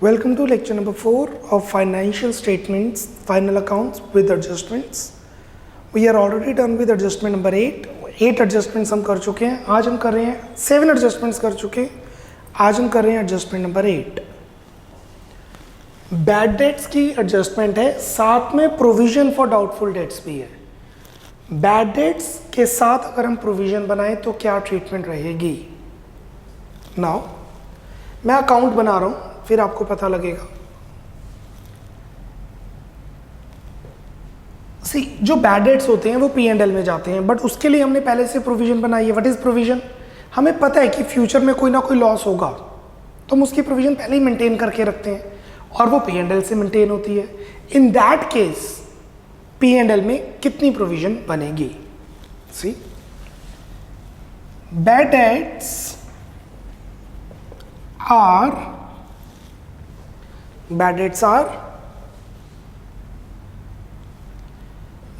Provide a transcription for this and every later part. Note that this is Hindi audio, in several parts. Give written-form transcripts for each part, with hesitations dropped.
Welcome to lecture number 4 of financial statements, final accounts with adjustments. We are already done with adjustment number 8. 8 adjustments हम कर चुके हैं. आज हम कर रहे हैं 7 adjustments कर चुके हैं. आज हम कर रहे हैं adjustment number 8. Bad debts की adjustment है, साथ में provision for doubtful debts भी है. Bad debts के साथ अगर हम provision बनाएं तो क्या treatment रहेगी? Now मैं अकाउंट बना रहा हूं, फिर आपको पता लगेगा. सी जो बैड डेट्स होते हैं वो P&L में जाते हैं, बट उसके लिए हमने पहले से प्रोविजन बनाई है. What is provision? हमें पता है कि फ्यूचर में कोई ना कोई लॉस होगा, तो हम उसकी प्रोविजन पहले ही मेंटेन करके रखते हैं और वो P&L से मेंटेन होती है. इन दैट केस P&L में कितनी प्रोविजन बनेगी? See bad debts are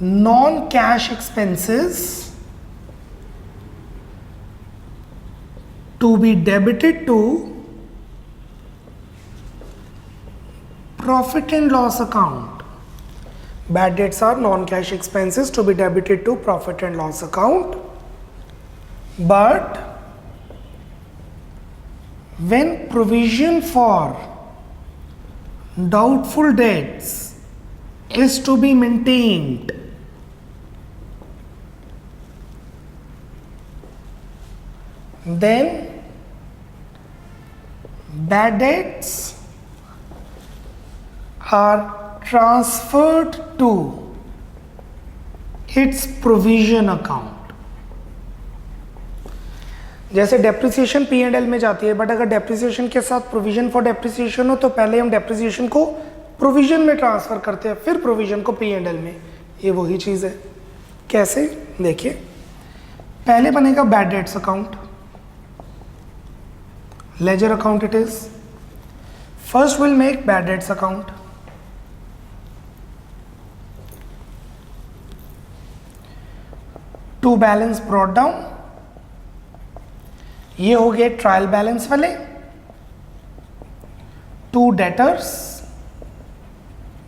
non-cash expenses to be debited to profit and loss account. Bad debts are non-cash expenses to be debited to profit and loss account, but when provision for doubtful debts is to be maintained, then bad debts are transferred to its provision account. जैसे डेप्रिसिएशन P&L में जाती है, बट अगर डेप्रिसिएशन के साथ प्रोविजन फॉर डेप्रिसिएशन हो तो पहले हम डेप्रिसिएशन को प्रोविजन में ट्रांसफर करते हैं, फिर प्रोविजन को P&L में. ये वही चीज है. कैसे? देखिए, पहले बनेगा bad debts account, ledger account it is. First will make bad debts account. To balance brought down, ये हो गए ट्रायल बैलेंस वाले. टू डेटर्स,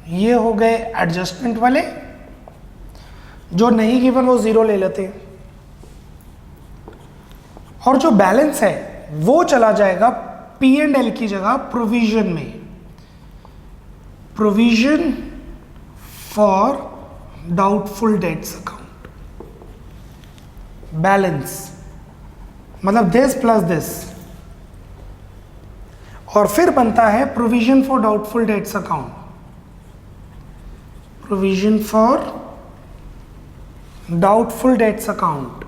ये हो गए एडजस्टमेंट वाले. जो नहीं गिवन वो जीरो ले लेते हैं, और जो बैलेंस है वो चला जाएगा P&L की जगह प्रोविजन में. Provision for doubtful debts account. Balance मतलब दिस प्लस दिस, और फिर बनता है provision for doubtful debts account. Provision for doubtful debts account.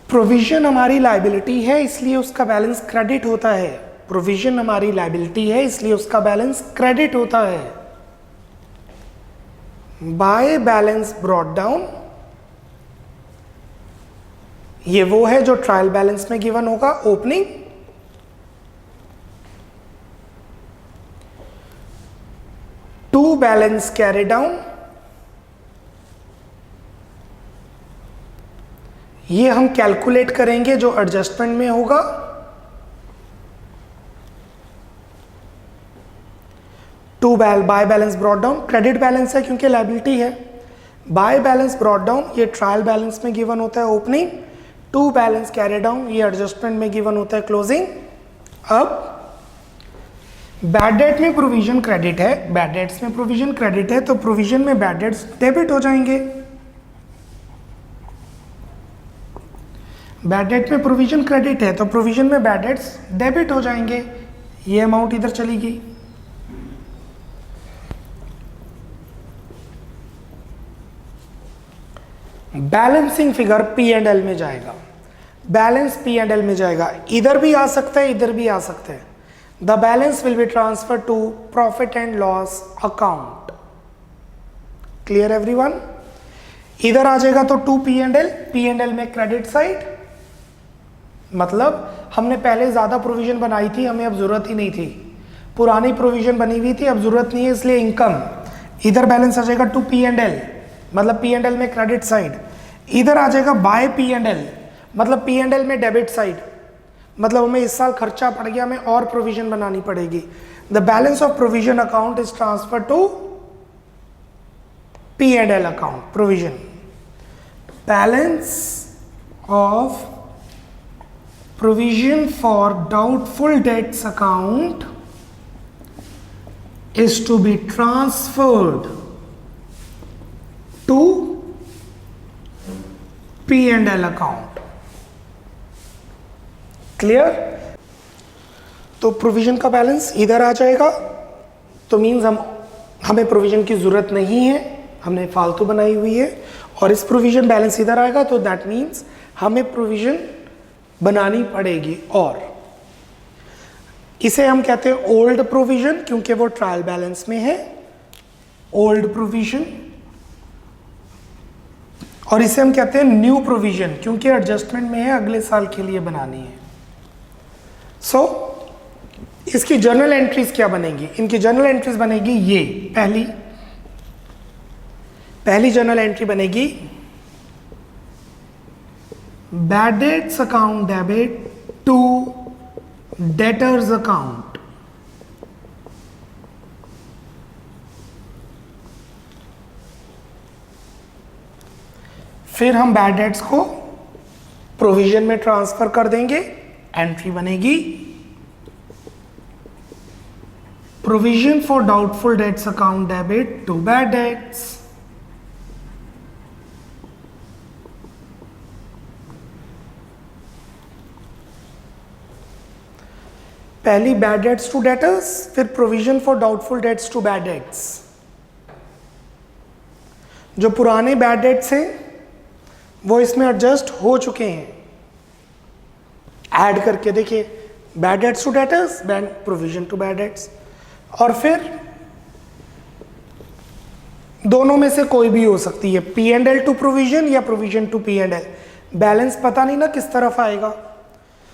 Provision हमारी लायबिलिटी है, इसलिए उसका बैलेंस क्रेडिट होता है. प्रोविजन हमारी लायबिलिटी है, इसलिए उसका बैलेंस क्रेडिट होता है. बाय बैलेंस ब्रॉट डाउन, ये वो है जो ट्रायल बैलेंस में गिवन होगा. Opening, to balance carry down, ये हम कैलकुलेट करेंगे जो एडजस्टमेंट में होगा. To by balance brought down, credit balance है क्योंकि लायबिलिटी है. बाय बैलेंस ब्रॉट डाउन, ये ट्रायल बैलेंस में गिवन होता है opening. To balance carry down, ये एडजस्टमेंट में गिवन होता है क्लोजिंग. अब बैड डेट में प्रोविजन क्रेडिट है, बैड डेट्स में प्रोविजन क्रेडिट है, तो प्रोविजन में बैड डेट्स डेबिट हो जाएंगे. बैड डेट में प्रोविजन क्रेडिट है तो प्रोविजन में बैड डेट्स डेबिट हो जाएंगे. ये अमाउंट इधर चली गई. बैलेंसिंग फिगर P&L में जाएगा. बैलेंस P&L में जाएगा. इधर भी आ सकता है, इधर भी आ सकता है. The balance will be transfer to profit and loss account. Clear everyone? इधर आ जाएगा तो टू P&L में क्रेडिट साइड, मतलब हमने पहले ज्यादा प्रोविजन बनाई थी, हमें अब जरूरत ही नहीं थी. पुरानी प्रोविजन बनी हुई थी, अब जरूरत नहीं है, इसलिए इनकम. इधर बैलेंस आ जाएगा टू P&L, मतलब पी एंड एल में क्रेडिट साइड, इधर आ जाएगा बाय पी एंड एल, मतलब पी एंड एल में डेबिट साइड, मतलब हमें इस साल खर्चा पड़ गया, हमें और प्रोविजन बनानी पड़ेगी। The balance of provision account is transfer to P and L account. Provision, balance of provision for doubtful debts account is to be transferred to P and L account। Clear? तो प्रोविजन का बैलेंस इधर आ जाएगा, तो मीन्स हमें प्रोविजन की जरूरत नहीं है, हमने फालतू बनाई हुई है, और इस प्रोविजन बैलेंस इधर आएगा, तो दैट मीन्स हमें प्रोविजन बनानी पड़ेगी। और इसे हम कहते हैं ओल्ड प्रोविजन, क्योंकि वो ट्रायल बैलेंस में है, ओल्ड प्रोविजन। और इसे हम कहते हैं न्यू प्रोविजन, क्योंकि एडजस्टमेंट में है, अगले साल के लिए बनानी है। सो इसकी जर्नल एंट्रीज क्या बनेगी? इनकी जर्नल एंट्रीज बनेगी ये, पहली जर्नल एंट्री बनेगी bad debts account debit to debtors account। फिर हम बैड डेट्स को प्रोविजन में ट्रांसफर कर देंगे, एंट्री बनेगी provision for doubtful debts account debit to bad debts. पहली बैड डेट्स टू डेटर्स, फिर provision for doubtful debts to bad debts. जो पुराने बैड डेट्स हैं वो इसमें एडजस्ट हो चुके हैं, ऐड करके देखिए, bad debts to debtors, provision to bad debts. और फिर दोनों में से कोई भी हो सकती है, P and L to provision या provision to P and L. Balance पता नहीं ना किस तरफ आएगा,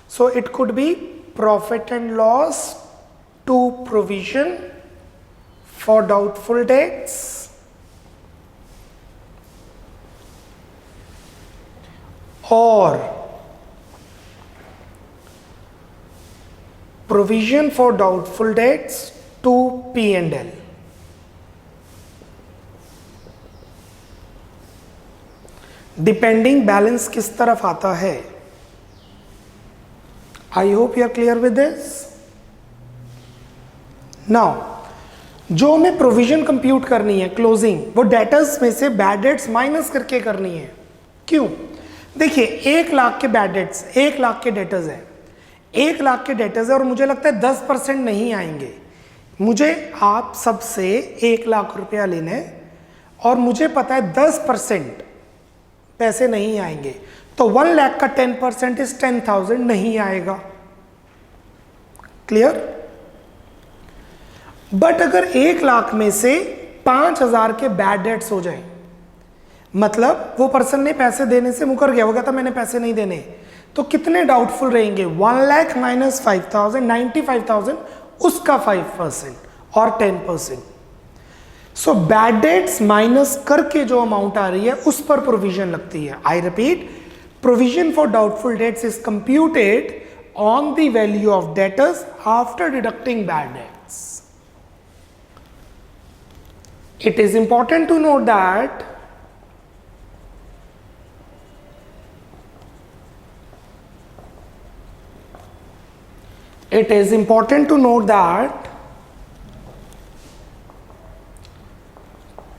so it could be profit and loss to provision for doubtful debts, or provision for doubtful debts to P and L। Depending balance किस तरफ आता है। I hope you are clear with this। Now, जो हमें प्रोविजन कंप्यूट करनी है क्लोजिंग, वो डेटर्स में से बैड डेट्स माइनस करके करनी है। क्यों? देखिए 1 लाख के बैड डेट्स, 1 लाख के डेटर्स हैं, 1 लाख के डेटर्स है, और मुझे लगता है 10% नहीं आएंगे। मुझे आप सबसे 1 लाख रुपया लेना है और मुझे पता है 10% पैसे नहीं आएंगे, तो 1 लाख का 10% इज 10,000 नहीं आएगा। क्लियर? बट अगर 1 लाख में से 5,000 के बैड डेट्स हो जाए, मतलब वो पर्सन ने पैसे देने से मुकर गया, वो कहता मैंने पैसे नहीं देने, तो कितने डाउटफुल रहेंगे? 1 लाख माइनस 5,000, 95,000, उसका 5% और 10%। सो बैड डेट्स माइनस करके जो अमाउंट आ रही है उस पर प्रोविजन लगती है। I repeat, provision for doubtful debts is computed on the value of debtors after deducting bad debts. It is important to note that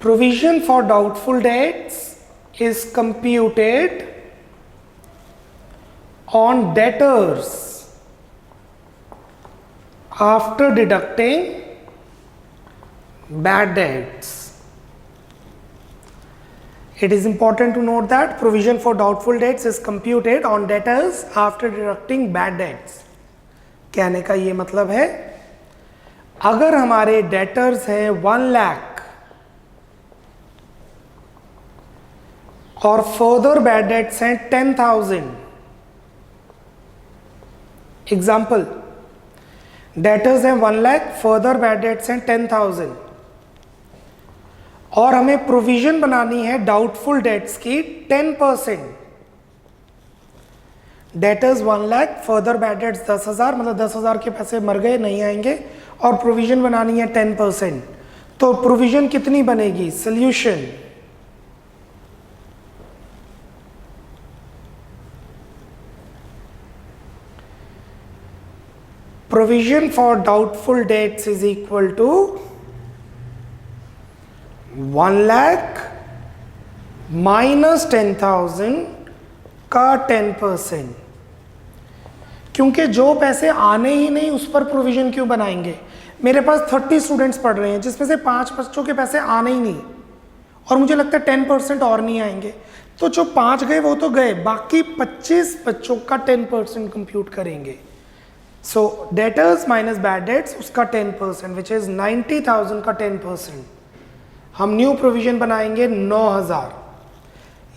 provision for doubtful debts is computed on debtors after deducting bad debts. It is important to note that provision for doubtful debts is computed on debtors after deducting bad debts. कहने का ये मतलब है, अगर हमारे डेटर्स हैं 1 लाख और फर्दर बैड डेट्स हैं 10,000, एग्जाम्पल, डेटर्स हैं 1 लाख, फर्दर बैड डेट्स हैं 10,000, और हमें प्रोविजन बनानी है डाउटफुल डेट्स की 10%। Debtors 1 lakh, further bad dates 10,000, मतलब 10,000 के पैसे मर गए, नहीं आएंगे, और प्रोविजन बनानी है 10%। तो प्रोविजन कितनी बनेगी? Solution, provision for doubtful debts is equal to 1 lakh minus 10,000 का 10%। क्योंकि जो पैसे आने ही नहीं उस पर प्रोविजन क्यों बनाएंगे? मेरे पास 30 स्टूडेंट्स पढ़ रहे हैं जिसमें से 5 बच्चों के पैसे आने ही नहीं, और मुझे लगता है 10% और नहीं आएंगे, तो जो 5 गए वो तो गए, बाकी 25 बच्चों का 10% कंप्यूट करेंगे। सो डेटर्स माइनस बैड डेट्स, उसका 10%, विच इज 90,000 का 10%। हम न्यू प्रोविजन बनाएंगे 9,000।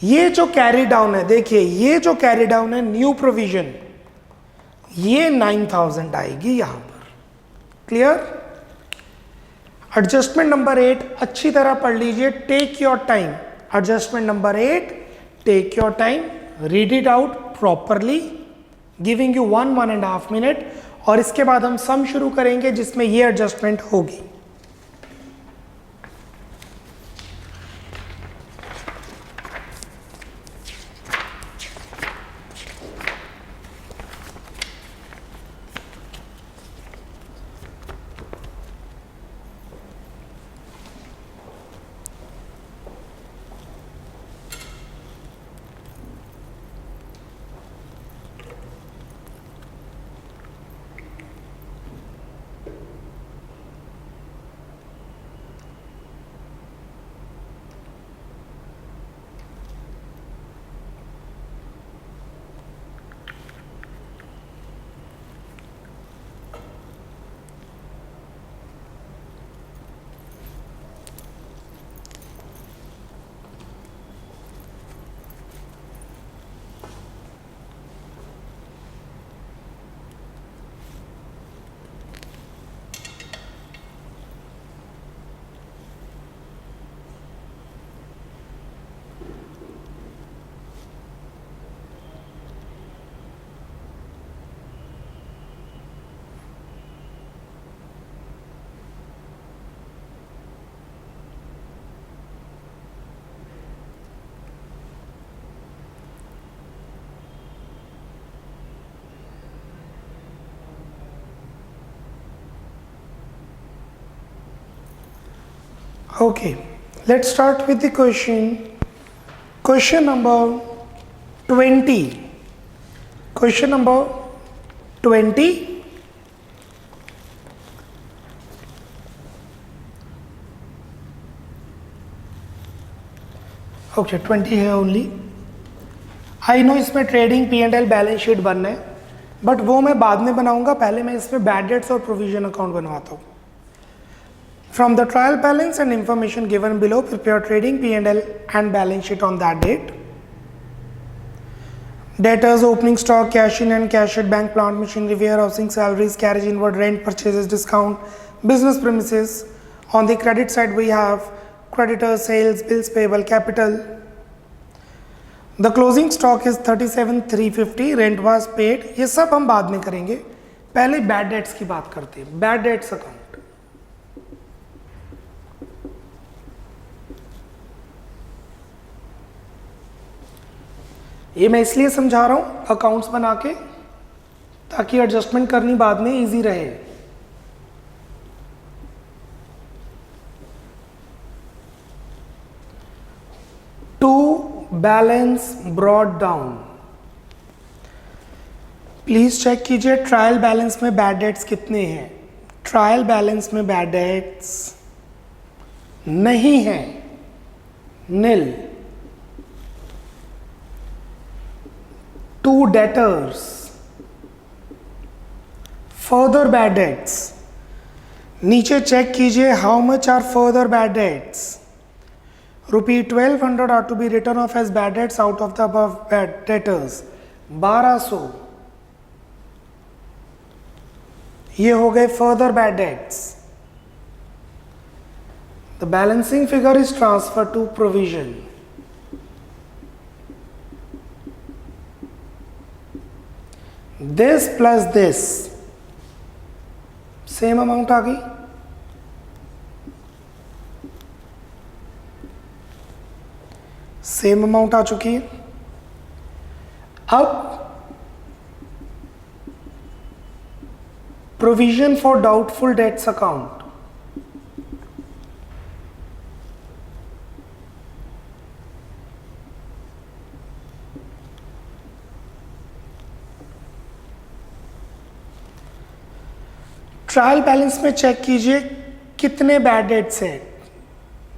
ये जो कैरी डाउन है, देखिए ये जो कैरी डाउन है न्यू प्रोविजन, ये 9,000 आएगी यहां पर। क्लियर? एडजस्टमेंट नंबर 8 अच्छी तरह पढ़ लीजिए, take your time. Adjustment number 8, take your time, read it out properly, giving you 1.5 minute, और इसके बाद हम सम शुरू करेंगे जिसमें ये एडजस्टमेंट होगी। Okay, let's start with the question. Question number 20. Question number 20. Okay, 20 है ओनली। आई नो इसमें ट्रेडिंग P&L बैलेंस शीट बनना है, बट वो मैं बाद में बनाऊंगा, पहले मैं इसमें बैड डेट्स और प्रोविजन अकाउंट बनवाता हूँ। From the trial balance and information given below, prepare trading P&L and balance sheet on that date. Debtors, opening stock, cash in and cash at bank, plant, machinery, warehousing, salaries, carriage inward, rent, purchases, discount, business premises. On the credit side, we have creditors, sales, bills payable, capital. The closing stock is 37,350. Rent was paid. ये सब हम बाद में करेंगे, पहले बैड डेट्स की बात करते हैं। बैड डेट्स अकाउंट, ये मैं इसलिए समझा रहा हूं अकाउंट्स बना के, ताकि एडजस्टमेंट करनी बाद में इजी रहे। To balance brought down, please check कीजिए ट्रायल बैलेंस में बैड डेट्स कितने हैं। ट्रायल बैलेंस में बैड डेट्स नहीं है, nil. To debtors, further bad debts, नीचे चेक कीजिए how much are further bad debts. Rupee 1200 are to be written off as bad debts out of the above bad debtors. 1200 ये हो गए further bad debts. The The balancing figure is transferred to provision. This plus this same amount आ गई. सेम अमाउंट आ चुकी है. अब provision for doubtful debts account. Trial balance में चेक कीजिए कितने बैड डेट्स हैं.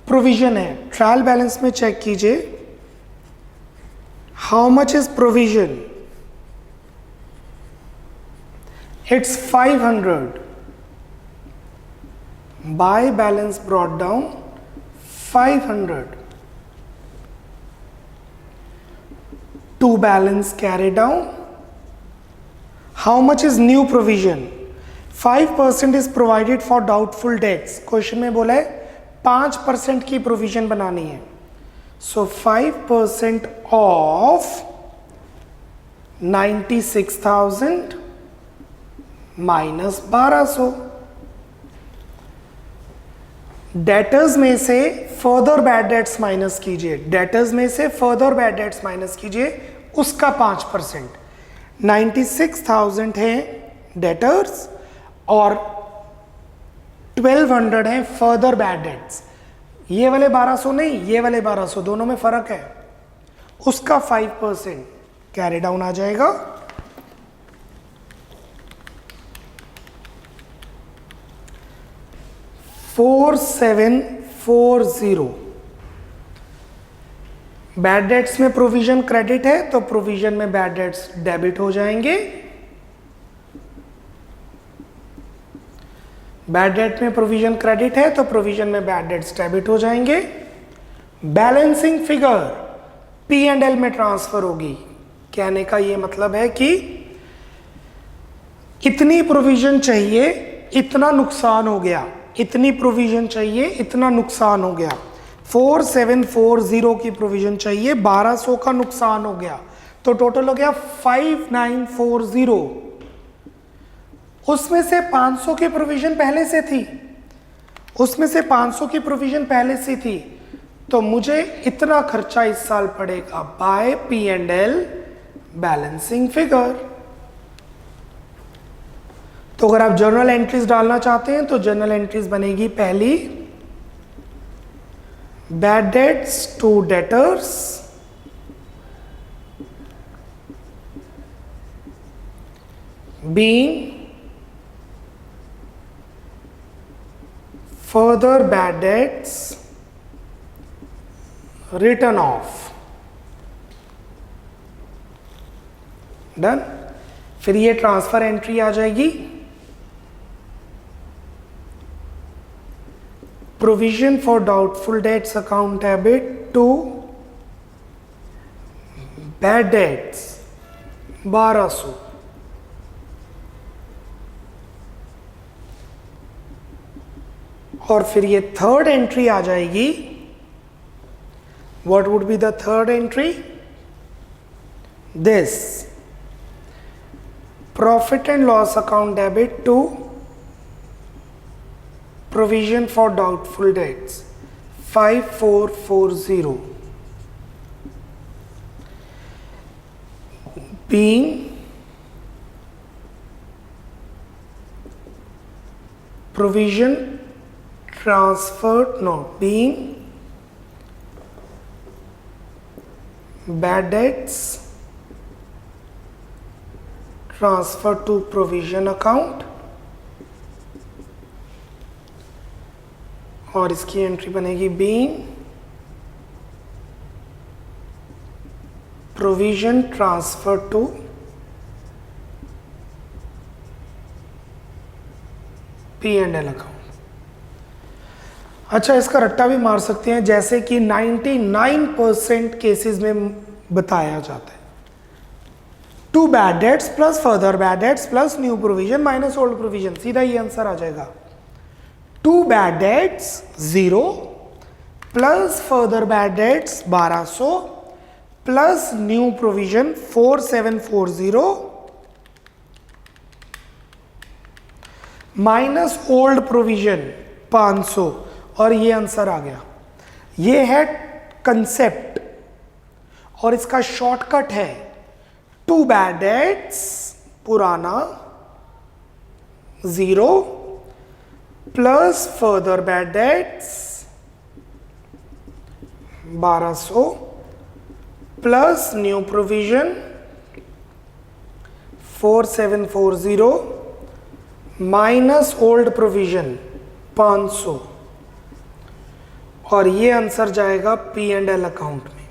प्रोविजन है. ट्रायल बैलेंस में चेक कीजिए how much is provision. It's 500. By balance brought down 500. To balance carry down. How much is new provision. 5% is provided for doubtful debts. Question में बोला है 5% की प्रोविजन बनानी है. सो 5% ऑफ 96,000 माइनस 1200. डेटर्स में से फर्दर बैड डेट्स माइनस कीजिए. डेटर्स में से फर्दर बैड डेट्स माइनस कीजिए, उसका 5%. 96,000 है डेटर्स और 1200 है फर्दर बैड डेट्स. ये वाले 1200 नहीं, ये वाले 1200, दोनों में फर्क है. उसका 5% कैरी डाउन आ जाएगा. $4740. बैड डेट्स में प्रोविजन क्रेडिट है तो प्रोविजन में बैड डेट्स डेबिट हो जाएंगे. बैड डेट में प्रोविजन क्रेडिट है तो प्रोविजन में बैड डेट्स डेबिट हो जाएंगे. बैलेंसिंग फिगर P&L में ट्रांसफर होगी. कहने का ये मतलब है कि इतनी प्रोविजन चाहिए, इतना नुकसान हो गया. इतनी प्रोविजन चाहिए, इतना नुकसान हो गया. 4740 की प्रोविजन चाहिए, 1200 का नुकसान हो गया, तो टोटल हो गया 5940. उसमें से 500 की प्रोविजन पहले से थी. उसमें से 500 की प्रोविजन पहले से थी, तो मुझे इतना खर्चा इस साल पड़ेगा बाय P&L बैलेंसिंग फिगर. तो अगर आप जर्नल एंट्रीज डालना चाहते हैं तो जर्नल एंट्रीज बनेगी पहली bad debts to debtors, being further bad debts written off. Done. फिर ये ट्रांसफर एंट्री आ जाएगी. Provision for doubtful debts account debit to bad debts 1200. और फिर ये थर्ड एंट्री आ जाएगी. What would be the third entry. This profit and loss account debit to provision for doubtful debts 5440 being provision transferred, no, being bad debts transferred to provision account. और इसकी एंट्री बनेगी being provision transferred to P&L account. अच्छा, इसका रट्टा भी मार सकते हैं जैसे कि 99% केसेस में बताया जाता है. To bad debts plus further bad debts plus new provision minus old provision. सीधा ये आंसर आ जाएगा. To bad debts 0, plus further bad debts 1200 plus new provision 4740 minus old provision 500 और ये आंसर आ गया। ये है कंसेप्ट और इसका शॉर्टकट है टू बैड डेट्स पुराना 0 plus further bad debts 1200 plus new provision 4740 minus old provision 500 और ये आंसर जाएगा P&L अकाउंट में।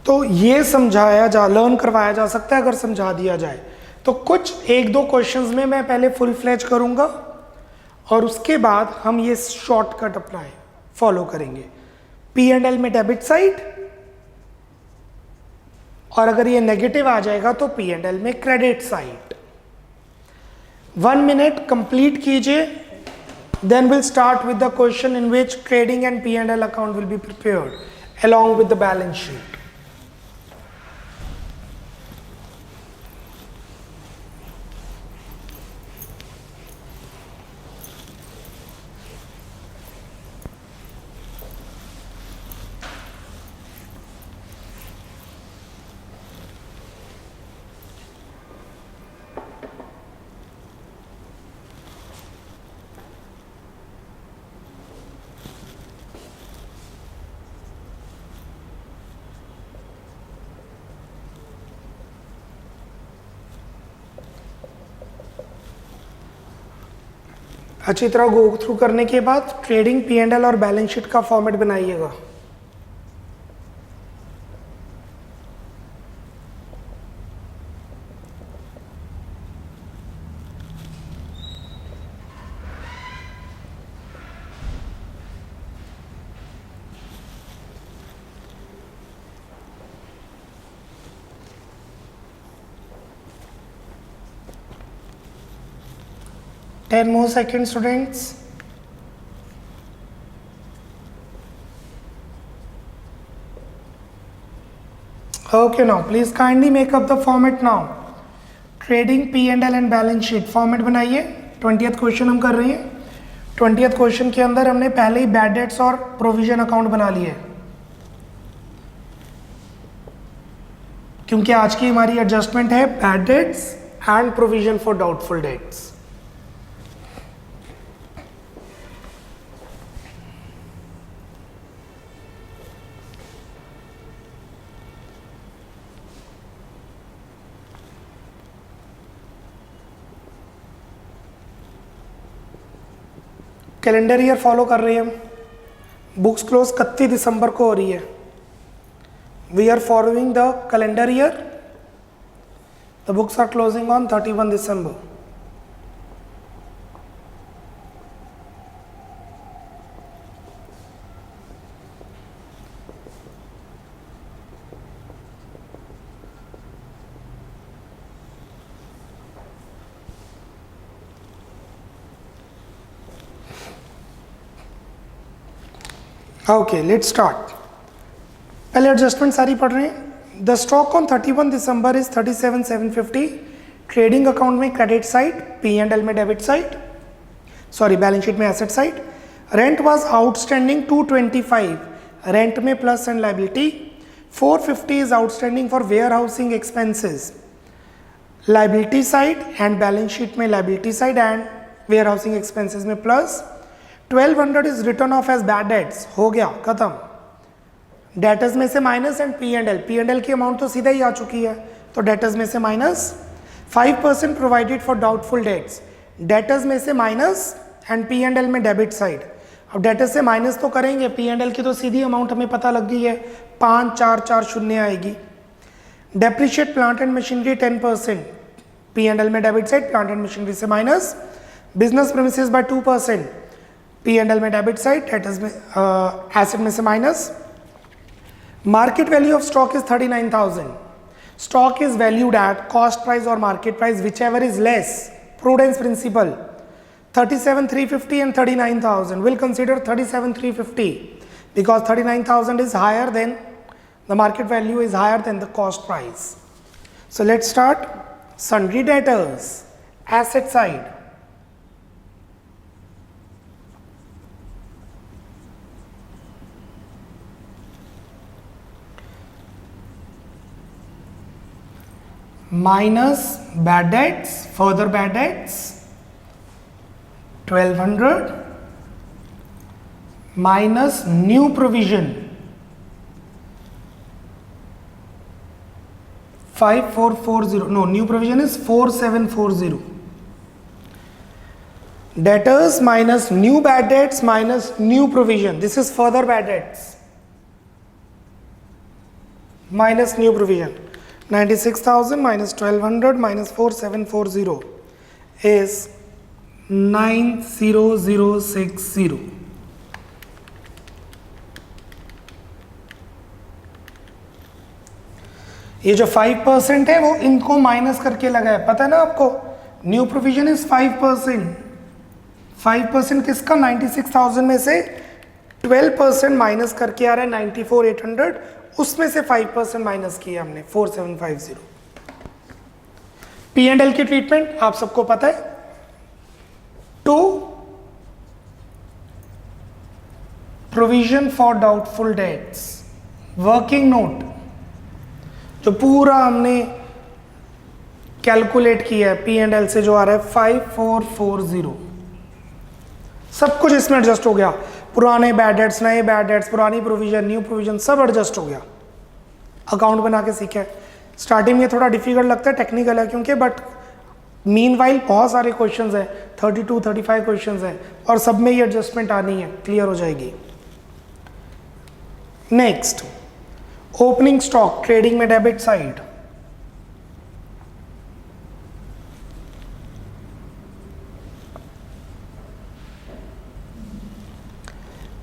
तो ये लर्न करवाया जा सकता है अगर समझा दिया जाए तो। कुछ एक दो क्वेश्चंस में मैं पहले फुल फ्लैज करूंगा और उसके बाद हम ये शॉर्टकट अप्लाई फॉलो करेंगे। P&L में डेबिट साइड और अगर ये नेगेटिव आ जाएगा तो P&L में क्रेडिट साइड। 1 मिनट कंप्लीट कीजिए, then we'll start with the question in which trading and P&L account will be prepared along with the balance sheet. अच्छी तरह गो थ्रू करने के बाद ट्रेडिंग P&L और बैलेंस शीट का फॉर्मेट बनाइएगा। Ten more seconds, students. Okay, now please kindly make up the format now. Trading P&L and balance sheet format बनाइए। 20th क्वेश्चन हम कर रहे हैं। 20th क्वेश्चन के अंदर हमने पहले ही बैड डेट्स और प्रोविजन अकाउंट बना लिए, क्योंकि आज की हमारी एडजस्टमेंट है bad dates and provision for doubtful dates. Calendar year follow कर रही है, बुक्स क्लोज 31 दिसंबर को हो रही है। We are following the calendar year, the books are closing on 31 December. Okay, let's start. पहले एडजस्टमेंट सारी पढ़ रहे हैं। The stock on 31 December is 37,750। Trading account में क्रेडिट साइड, P&L में debit side, sorry balance sheet में asset side. Rent was outstanding 225, rent में plus and liability. 450 is outstanding for warehousing expenses, liability side and balance sheet में liability side and warehousing expenses में plus. 1200 is written off as bad debts, हो गया खत्म। डेटर्स में से माइनस एंड P&L की अमाउंट तो सीधा ही आ चुकी है, तो डेटर्स में से minus. 5% provided for doubtful dates, debtors में से माइनस एंड P&L में डेबिट साइड। अब डेटर्स से माइनस तो करेंगे, P&L की तो सीधी अमाउंट हमें पता लग गई है, 5440 आएगी। Depreciate plant and machinery 10%, P&L में debit side, plant and machinery से minus. Business premises by 2%, P&L में डेबिट साइड, डेटर्स में एसेट में से minus. Market value of stock is 39,000। Stock is valued at cost price और market price, whichever is less, prudence principle. 37,350 and 39,000. We'll consider 37,350 because 39,000 is higher than the market value, is higher than the cost price. So let's start. Sundry debtors, asset side. Minus bad debts, further bad debts, 1200 minus new provision, 5440. No, new provision is 4740. Debtors minus new bad debts minus new provision. This is further bad debts minus new provision. 96,000 minus 1200 minus 4740 is 90060. ये जो 5% है वो इनको माइनस करके लगा है, पता है ना आपको. New provision is 5%. 5% किसका? 96,000 में से 12% माइनस करके आ रहा है 94,800, उसमें से 5% माइनस किया हमने 4750. P&L की ट्रीटमेंट आप सबको पता है. To provision for doubtful debts, working note जो पूरा हमने कैलकुलेट किया है P&L से जो आ रहा है 5440. सब कुछ इसमें एडजस्ट हो गया. पुराने बैड डेट्स, नए बैड डेट्स, पुरानी प्रोविजन, न्यू प्रोविजन, सब एडजस्ट हो गया. अकाउंट बना के सीखे. स्टार्टिंग में थोड़ा डिफिकल्ट लगता है, टेक्निकल है क्योंकि, बट मीनवाइल बहुत सारे क्वेश्चंस हैं, 32-35 क्वेश्चंस हैं और सब में ये एडजस्टमेंट आनी है, क्लियर हो जाएगी. नेक्स्ट, ओपनिंग स्टॉक ट्रेडिंग में debit side.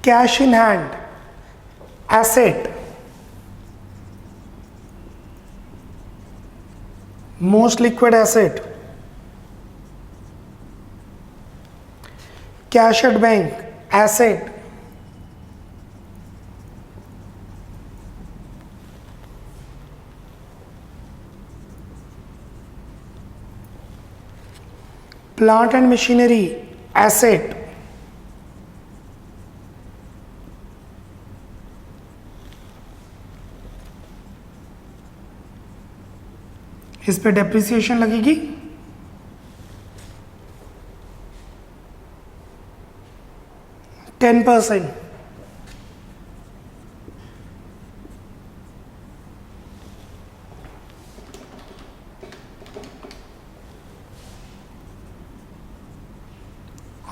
Cash in hand, asset, most liquid asset, cash at bank, asset, plant and machinery, asset, इस पे डेप्रिसिएशन लगेगी. टेन %.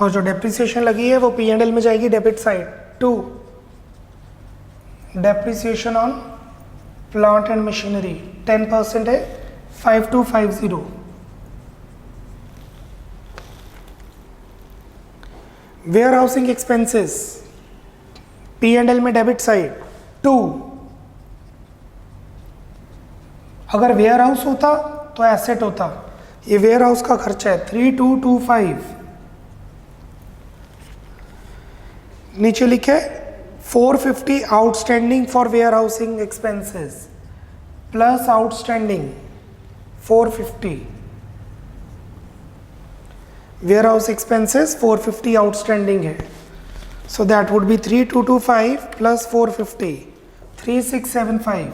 और जो डेप्रिसिएशन लगी है वो P&L में जाएगी debit side. To depreciation on plant and machinery 10% है, 5250. वेयर हाउसिंग एक्सपेंसेस P&L में डेबिट साइड. टू, अगर वेयर हाउस होता तो एसेट होता. ये वेयर हाउस का खर्चा है 3225. नीचे लिखे 450 outstanding for warehousing expenses plus outstanding 450. warehouse expenses 450 outstanding है, so that would be 3225 plus 450 3675.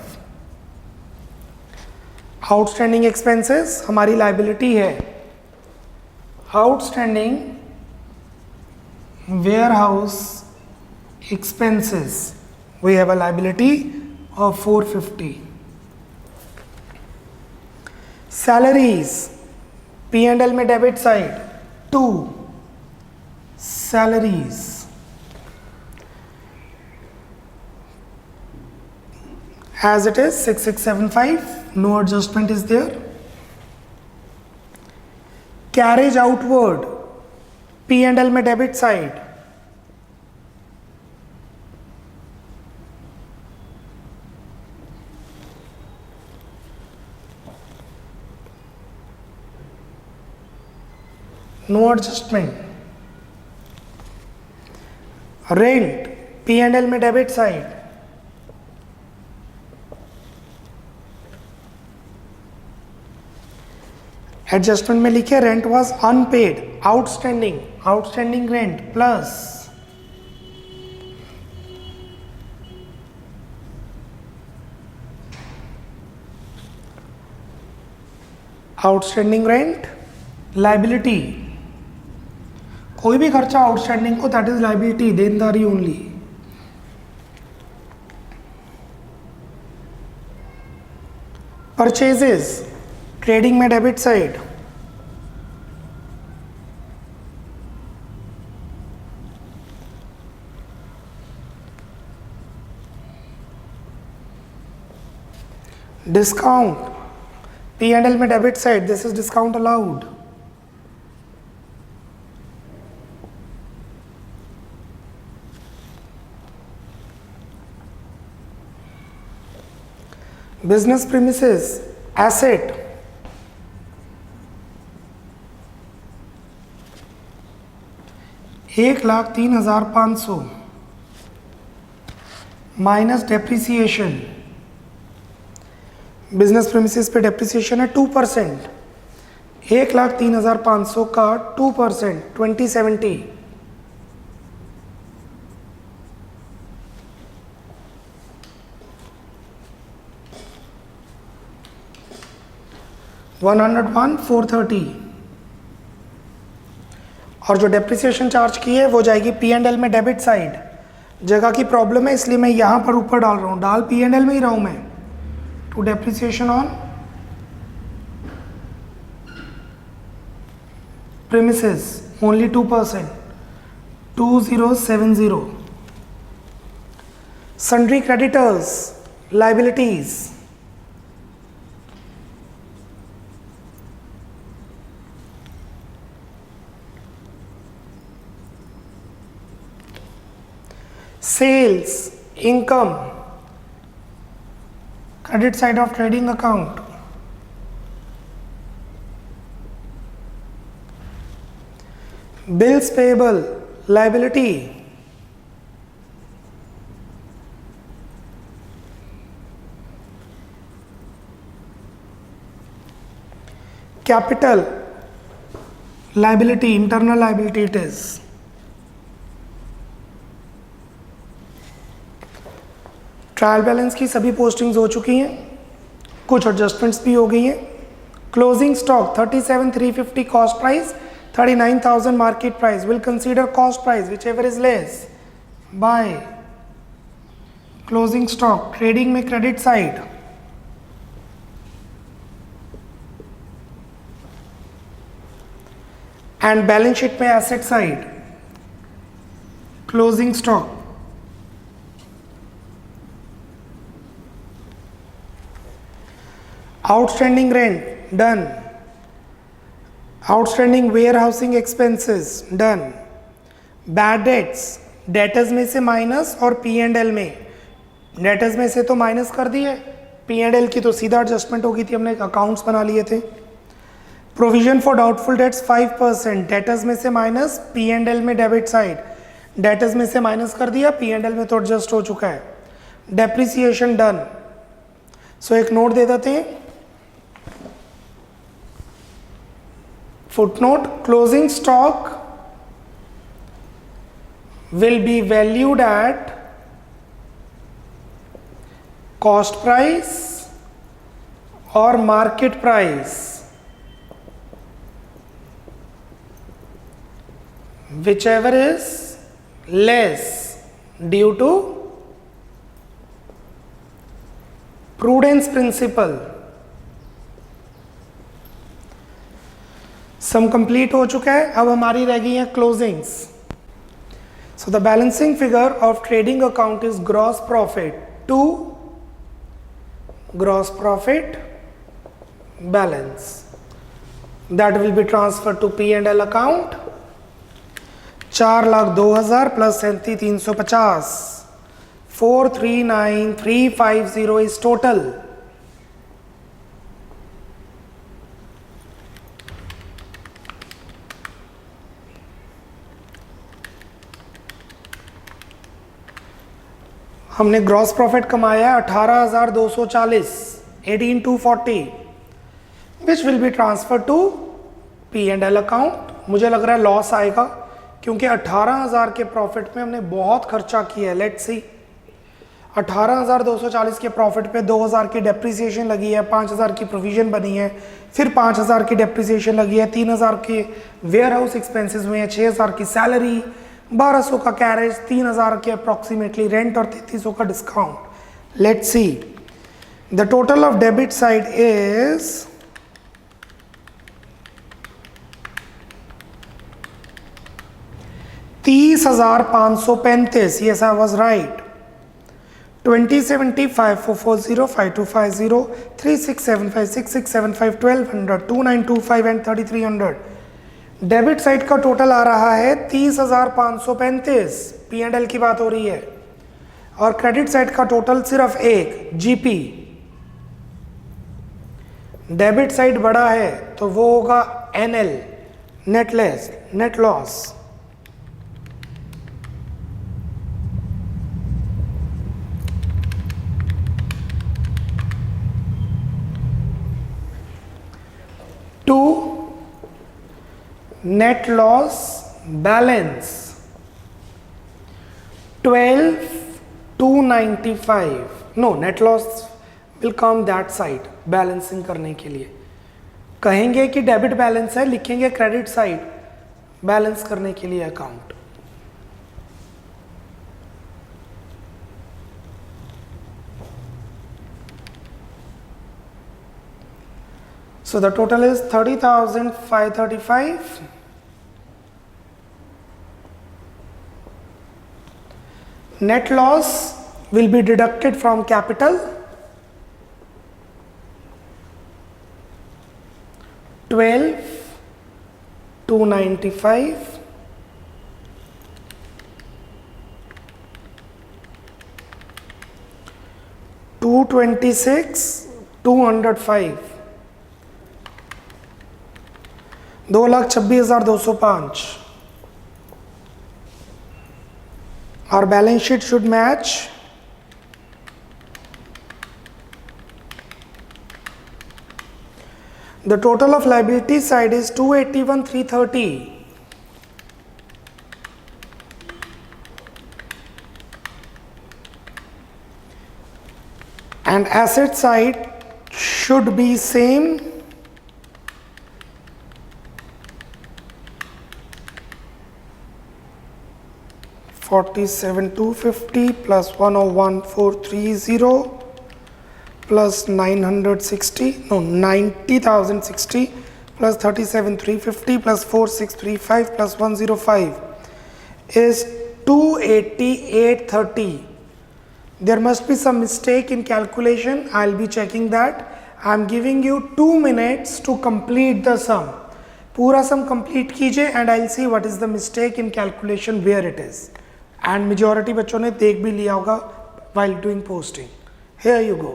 Outstanding expenses हमारी लाइबिलिटी है. Outstanding warehouse expenses we have a liability of 450. salaries P&L में debit side. To salaries as it is 6675, no adjustment is there. carriage outward P&L में debit side. No adjustment. Rent P and L में डेबिट साइड, एडजस्टमेंट में लिखे rent was unpaid, outstanding rent plus outstanding rent liability, कोई भी खर्चा आउटस्टैंडिंग को दैट इज लाइबिलिटी, देनदारी ओनली। परचेजेस ट्रेडिंग में debit side, discount P and L में debit side, this is discount allowed. Business premises asset, 1,03,500 minus depreciation, business premises पे डेप्रिसिएशन है 2%, 1,03,500 का 2% 2070, $101,430, और जो डेप्रिसिएशन चार्ज की है वो जाएगी पी एंड एल में डेबिट साइड। जगह की प्रॉब्लम है इसलिए मैं यहाँ पर ऊपर डाल रहा हूँ, डाल पी एंड एल में ही रहा हूँ मैं, to depreciation on premises only 2%, 2070, sundry creditors liabilities, sales income credit side of trading account, bills payable liability, capital liability, internal liability it is, trial balance की सभी पोस्टिंग्स हो चुकी हैं, कुछ एडजस्टमेंट्स भी हो गई हैं। Closing stock 37,350 cost price, 39,000 market price, will consider cost price whichever is less by closing stock, trading में credit side, and balance sheet में asset side, closing stock, outstanding rent done, outstanding warehousing expenses done, bad debts debtors में से माइनस और पी एंड एल में, डेटर्स में से तो माइनस कर दिए, पी एंड एल की तो सीधा एडजस्टमेंट हो गई थी, हमने अकाउंट्स बना लिए थे। Provision for doubtful dates 5%, debtors में से माइनस, पी एंड एल में डेबिट साइड, डेटर्स में से माइनस कर दिया, पी एंड एल में तो एडजस्ट हो चुका है। डेप्रिसिएशन डन, सो एक नोट दे देते हैं, footnote, closing stock will be valued at cost price or market price, whichever is less due to prudence principle। Sum complete हो चुका है, अब हमारी रह गई है closings. So the balancing figure of trading account is gross profit to gross profit balance, that will be transfer to P and L account. 4,02,000 plus 37,350, 439,350 is total. हमने ग्रॉस प्रॉफिट कमाया 18,240, 18,240, which will be transfer to P&L account. मुझे लग रहा है लॉस आएगा क्योंकि 18,000 के प्रॉफिट में हमने बहुत खर्चा किया है। लेट्स सी, 18,240 के प्रॉफिट पे 2,000 की डेप्रिसिएशन लगी है, 5,000 की प्रोविजन बनी है, फिर 5,000 की डेप्रिसिएशन लगी है, 3,000 के वेयर हाउस एक्सपेंसेस हुए हैं, 6,000 की सैलरी, 1,200 का कैरेज, 3,000 के अप्रॉक्सीमेटली रेंट और 3,300 का discount. Let's see, the total of debit side is 30,535। Yes, I was right. 2075 440 5250 3675 6675 1200 2925 and 3300। Debit side का टोटल आ रहा है 30,535, P&L की बात हो रही है। और क्रेडिट साइड का टोटल सिर्फ एक, GP। डेबिट साइड बड़ा है तो वो होगा NL, net loss. Net loss balance 12,295। No, net loss will come that side, balancing करने के लिए कहेंगे कि डेबिट बैलेंस है, लिखेंगे क्रेडिट साइड बैलेंस करने के लिए account. So the total is 30,535. Net loss will be deducted from capital, 12,295, $226, 205, 2,26,205। Our balance sheet should match. The total of liability side is 281,330. And asset side should be same. $47,250 plus 101,430 plus 90,060 plus 37,350 plus 4,635 plus 105 is 288,30. There must be some mistake in calculation. I'll be checking that. I'm giving you 2 minutes to complete the sum. पूरा sum complete कीजिए and I'll see what is the mistake in calculation where it is. And majority बच्चों ने देख भी लिया होगा while doing posting. Here you go.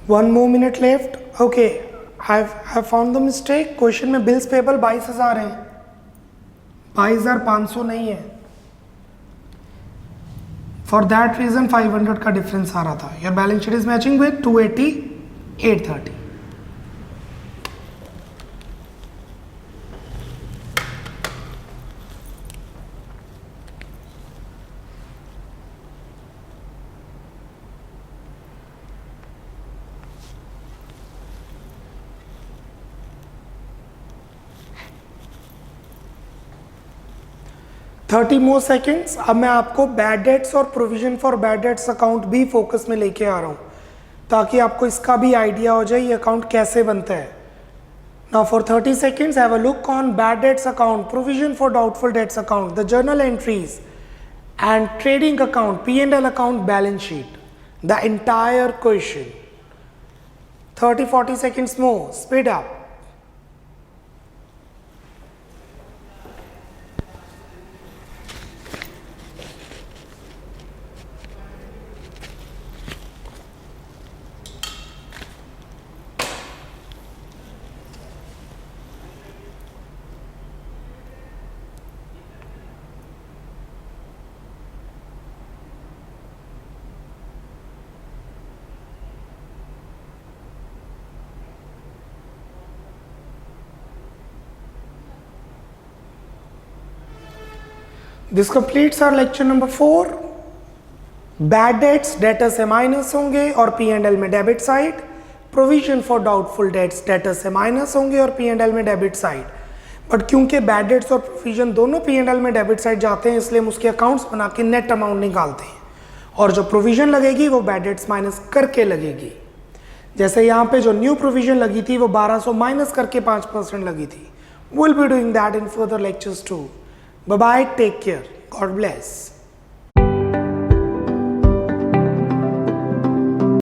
One more minute left. Okay, I've found the mistake. Question में बिल्स पेबल 22,000 है, 22,500 नहीं है। फॉर दैट रीजन 500 का डिफरेंस आ रहा था। Your balance sheet is matching with 280,830। 30 more seconds. अब मैं आपको बैड डेट्स और provision for bad debts account भी फोकस में लेके आ रहा हूँ, ताकि आपको इसका भी आइडिया हो जाए ये अकाउंट कैसे बनता है। Now for 30 seconds have a look on bad debts account, provision for doubtful debts account, the journal entries and trading account, P&L account, balance sheet, the entire question. 30-40 seconds more, speed up. This completes our lecture number 4. Bad debts debtor से माइनस होंगे और P&L में debit side, provision for doubtful dates debtor से माइनस होंगे और P&L में डेबिट साइड। बट क्योंकि बैड डेट्स और प्रोविजन दोनों P&L में डेबिट साइड जाते हैं, इसलिए हम उसके अकाउंट्स बना के नेट अमाउंट निकालते हैं, और जो प्रोविजन लगेगी वो बैड डेट्स माइनस करके लगेगी। जैसे यहाँ पे जो न्यू प्रोविजन लगी थी वो 1200 माइनस करके 5% लगी थी। Will be doing that in further lectures too. Bye bye, take care, God bless.